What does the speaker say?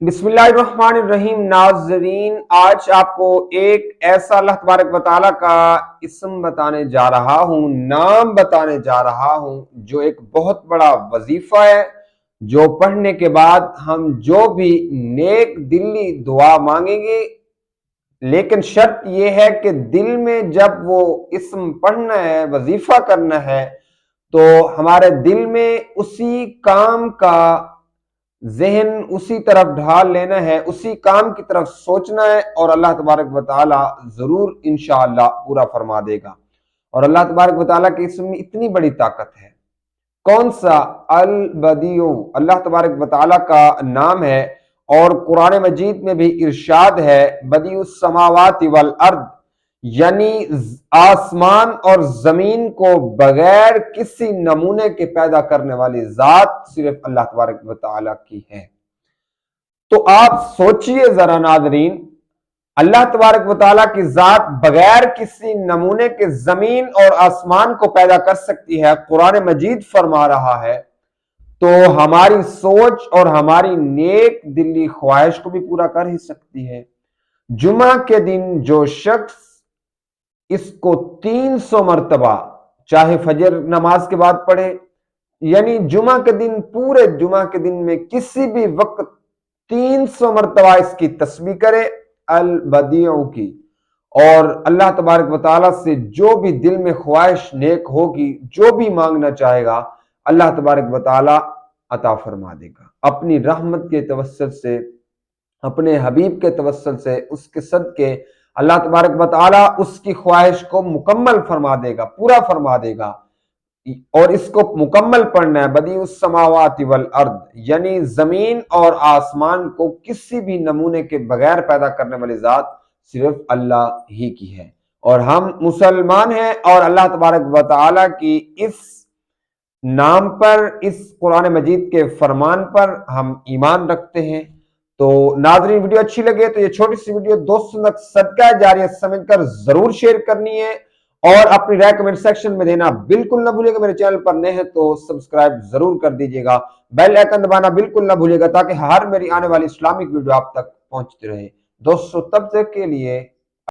بسم اللہ الرحمن الرحیم۔ ناظرین، آج آپ کو ایک ایسا اللہ تبارک و تعالیٰ کا اسم بتانے جا رہا ہوں، نام بتانے جا رہا ہوں، جو ایک بہت بڑا وظیفہ ہے، جو پڑھنے کے بعد ہم جو بھی نیک دلی دعا مانگیں گے، لیکن شرط یہ ہے کہ دل میں جب وہ اسم پڑھنا ہے، وظیفہ کرنا ہے، تو ہمارے دل میں اسی کام کا ذہن اسی طرف ڈھال لینا ہے، اسی کام کی طرف سوچنا ہے، اور اللہ تبارک و تعالی ضرور انشاءاللہ پورا فرما دے گا۔ اور اللہ تبارک و تعالیٰ کے اسم میں اتنی بڑی طاقت ہے۔ کون سا؟ البدیع، اللہ تبارک و تعالیٰ کا نام ہے، اور قرآن مجید میں بھی ارشاد ہے بدیع السماوات والارض، یعنی آسمان اور زمین کو بغیر کسی نمونے کے پیدا کرنے والی ذات صرف اللہ تبارک و تعالیٰ کی ہے۔ تو آپ سوچئے ذرا ناظرین، اللہ تبارک و تعالیٰ کی ذات بغیر کسی نمونے کے زمین اور آسمان کو پیدا کر سکتی ہے، قرآن مجید فرما رہا ہے، تو ہماری سوچ اور ہماری نیک دلی خواہش کو بھی پورا کر ہی سکتی ہے۔ جمعہ کے دن جو شخص اس کو 300 مرتبہ چاہے فجر نماز کے بعد پڑھے، یعنی جمعہ کے دن، پورے جمعہ کے دن میں کسی بھی وقت 300 مرتبہ اس کی تسبیح کرے البدیع کی، اور اللہ تبارک و تعالیٰ سے جو بھی دل میں خواہش نیک ہوگی، جو بھی مانگنا چاہے گا، اللہ تبارک و تعالیٰ عطا فرما دے گا، اپنی رحمت کے توسط سے، اپنے حبیب کے توسل سے، اس کے صدقے اللہ تبارک و تعالیٰ اس کی خواہش کو مکمل فرما دے گا، پورا فرما دے گا۔ اور اس کو مکمل پڑھنا ہے، بدیع السماوات والارض، یعنی زمین اور آسمان کو کسی بھی نمونے کے بغیر پیدا کرنے والی ذات صرف اللہ ہی کی ہے، اور ہم مسلمان ہیں، اور اللہ تبارک و تعالیٰ کی اس نام پر، اس قرآن مجید کے فرمان پر ہم ایمان رکھتے ہیں۔ تو ناظرین، ویڈیو اچھی لگے تو یہ چھوٹی سی ویڈیو دوستوں تک صدقہ جاریہ سمجھ کر ضرور شیئر کرنی ہے، اور اپنی رائے کمنٹ سیکشن میں دینا بالکل نہ بھولیے گا۔ میرے چینل پر نئے ہیں تو سبسکرائب ضرور کر دیجیے گا، بیل آئیکن دبانا بالکل نہ بھولیے گا، تاکہ ہر میری آنے والی اسلامک ویڈیو آپ تک پہنچتی رہے۔ دوستو، تب تک کے لیے